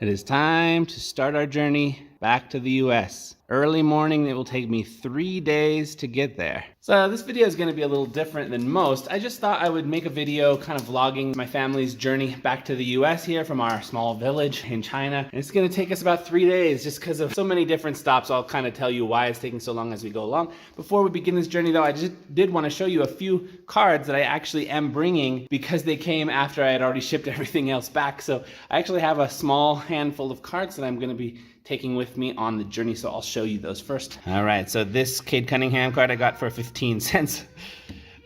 It is time to start our journey back to the US. Early morning, it will take me 3 days to get there. So this video is gonna be a little different than most. I just thought I would make a video kind of vlogging my family's journey back to the US here from our small village in China. And it's gonna take us about 3 days just because of so many different stops. I'll kind of tell you why it's taking so long as we go along. Before we begin this journey though, I just did want to show you a few cards that I actually am bringing because they came after I had already shipped everything else back. So I actually have a small handful of cards that I'm gonna be taking with me on the journey, so I'll show you those first. All right, so this Cade Cunningham card I got for 15 cents.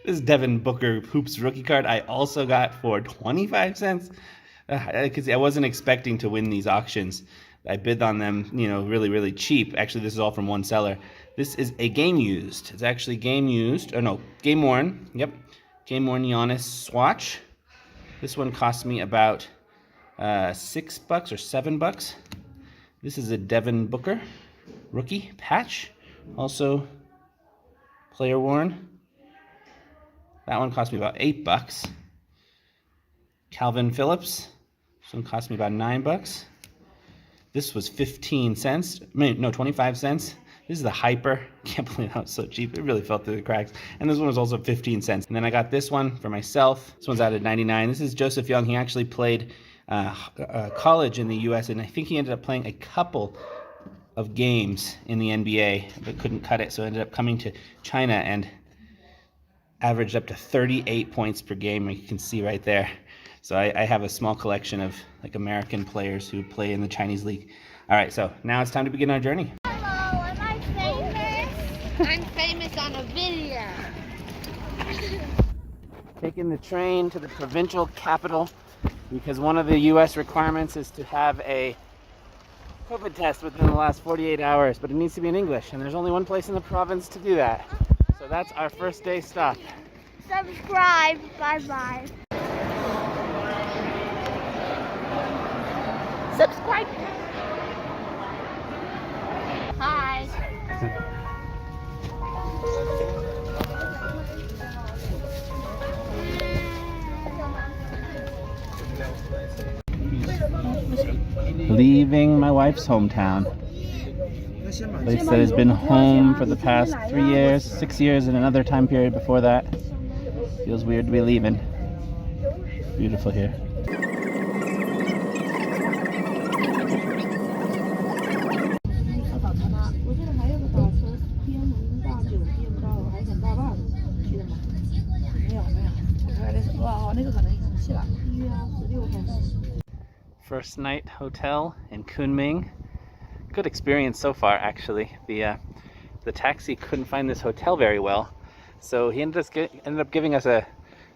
This Devin Booker Hoops rookie card I also got for 25 cents. Because I wasn't expecting to win these auctions. I bid on them, you know, really cheap. Actually, this is all from one seller. This is a game used. It's actually game used, or no, game worn. Yep, game worn Giannis swatch. This one cost me about $6 or $7. This is a Devin Booker rookie patch, also player worn. That one cost me about $8. Calvin Phillips, this one cost me about $9. This was 15 cents, no, 25 cents. This is the Hyper. Can't believe that was so cheap. It really fell through the cracks. And this one was also 15 cents. And then I got this one for myself. This one's out at 99. This is Joseph Young. He actually played college in the US, and I think he ended up playing a couple of games in the NBA, but couldn't cut it, so ended up coming to China and averaged up to 38 points per game, you can see right there. So I have a small collection of like American players who play in the Chinese league. All right, so now it's time to begin our journey. Hello, am I famous? I'm famous on a video. Taking the train to the provincial capital because one of the US requirements is to have a COVID test within the last 48 hours, but it needs to be in English, and there's only one place in the province to do that. So that's our first day stop. Subscribe. Bye-bye. Subscribe. Hi. Leaving my wife's hometown. A place that has been home for the past 3 years, 6 years, and another time period before that. Feels weird to be leaving. Beautiful here. First night hotel in Kunming. Good experience so far, actually. The taxi couldn't find this hotel very well, so he ended up giving us a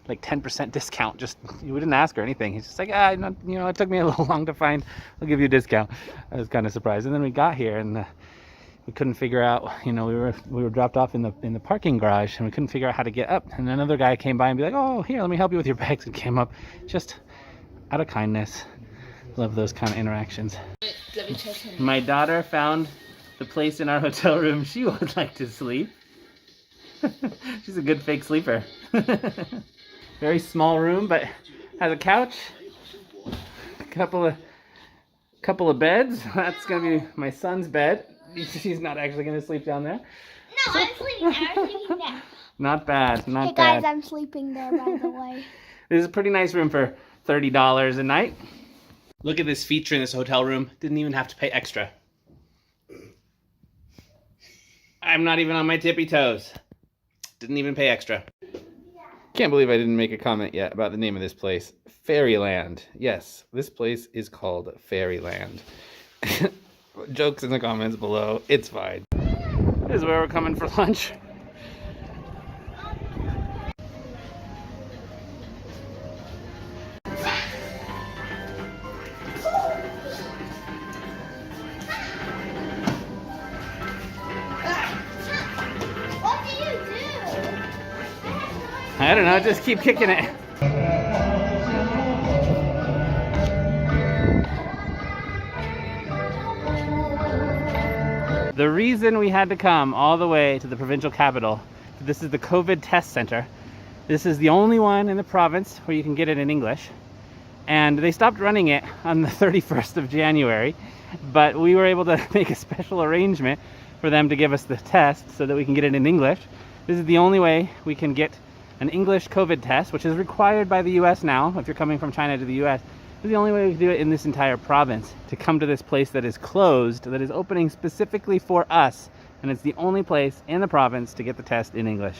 like 10% discount. Just, we didn't ask or anything. He's just like, you know, it took me a little long to find. I'll give you a discount. I was kind of surprised. And then we got here and we couldn't figure out. You know, we were dropped off in the parking garage, and we couldn't figure out how to get up. And another guy came by and be like, "Oh, here, let me help you with your bags," and came up just out of kindness. Love those kind of interactions. My daughter found the place in our hotel room she would like to sleep. She's a good fake sleeper. Very small room, but has a couch, a couple of beds. That's gonna be my son's bed. She's not actually gonna sleep down there. No, I'm sleeping there. Not bad, not Hey bad. guys, I'm sleeping there, by the way. This is a pretty nice room for $30 a night. Look at this feature in this hotel room. Didn't even have to pay extra. I'm not even on my tippy toes. Didn't even pay extra. Can't believe I didn't make a comment yet about the name of this place. Fairyland. Yes, this place is called Fairyland. Jokes in the comments below. It's fine. This is where we're coming for lunch. I don't know, just keep kicking it. The reason we had to come all the way to the provincial capital, this is the COVID test center. This is the only one in the province where you can get it in English. and they stopped running it on the 31st of January, but we were able to make a special arrangement for them to give us the test so that we can get it in English. This is the only way we can get an English COVID test, which is required by the US now. If you're coming from China to the US, this is the only way we can do it in this entire province, to come to this place that is closed, that is opening specifically for us, and it's the only place in the province to get the test in English.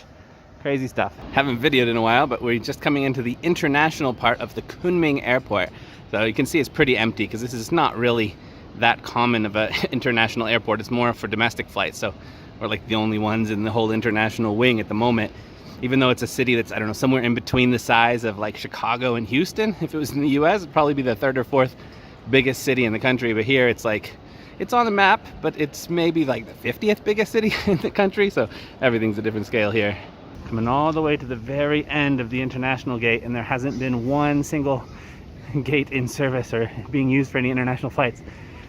Crazy stuff. Haven't videoed in a while, but we're just coming into the international part of the Kunming airport. So you can see it's pretty empty because this is not really that common of an international airport. It's more for domestic flights, so we're like the only ones in the whole international wing at the moment. Even though it's a city that's, I don't know, somewhere in between the size of like Chicago and Houston. If it was in the US, it'd probably be the 3rd or 4th biggest city in the country. But here it's like, it's on the map, but it's maybe like the 50th biggest city in the country. So everything's a different scale here. Coming all the way to the very end of the international gate, and there hasn't been one single gate in service or being used for any international flights.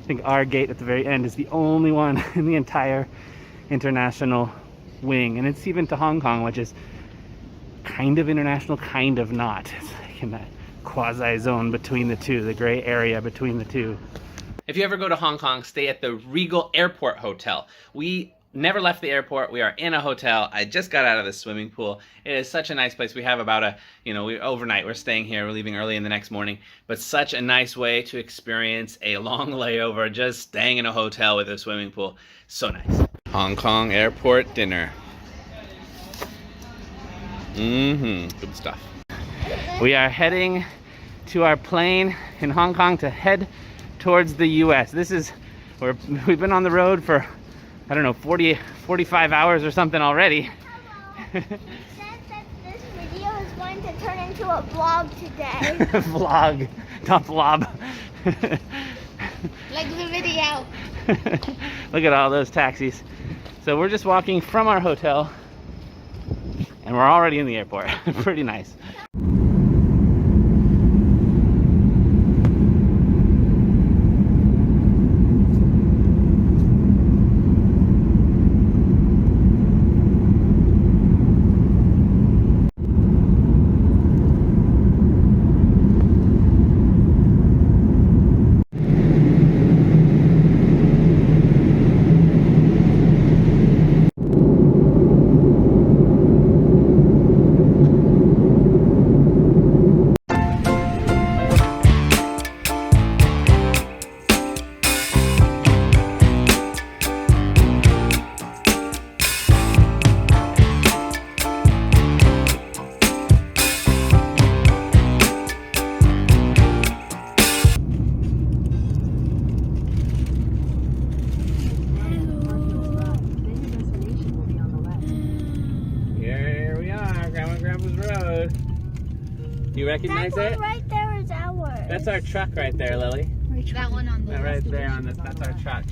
I think our gate at the very end is the only one in the entire international wing, and it's even to Hong Kong, which is kind of international, kind of not. It's like in that quasi zone between the two, the gray area between the two. If you ever go to Hong Kong, stay at the Regal Airport Hotel. We never left the airport. We are in a hotel. I just got out of the swimming pool. It is such a nice place. We have about overnight. We're staying here. We're leaving early in the next morning. But such a nice way to experience a long layover, just staying in a hotel with a swimming pool. So nice. Hong Kong airport dinner. Good stuff. We are heading to our plane in Hong Kong to head towards the US. We've been on the road for, I don't know, 45 hours or something already. It says that this video is going to turn into a vlog today. Vlog, not blob. Like the video. Look at all those taxis. So we're just walking from our hotel, and we're already in the airport. Pretty nice. Do you recognize that it? one right there is ours. That's our truck right there, Lily. That one on the Right there on this, that's our truck.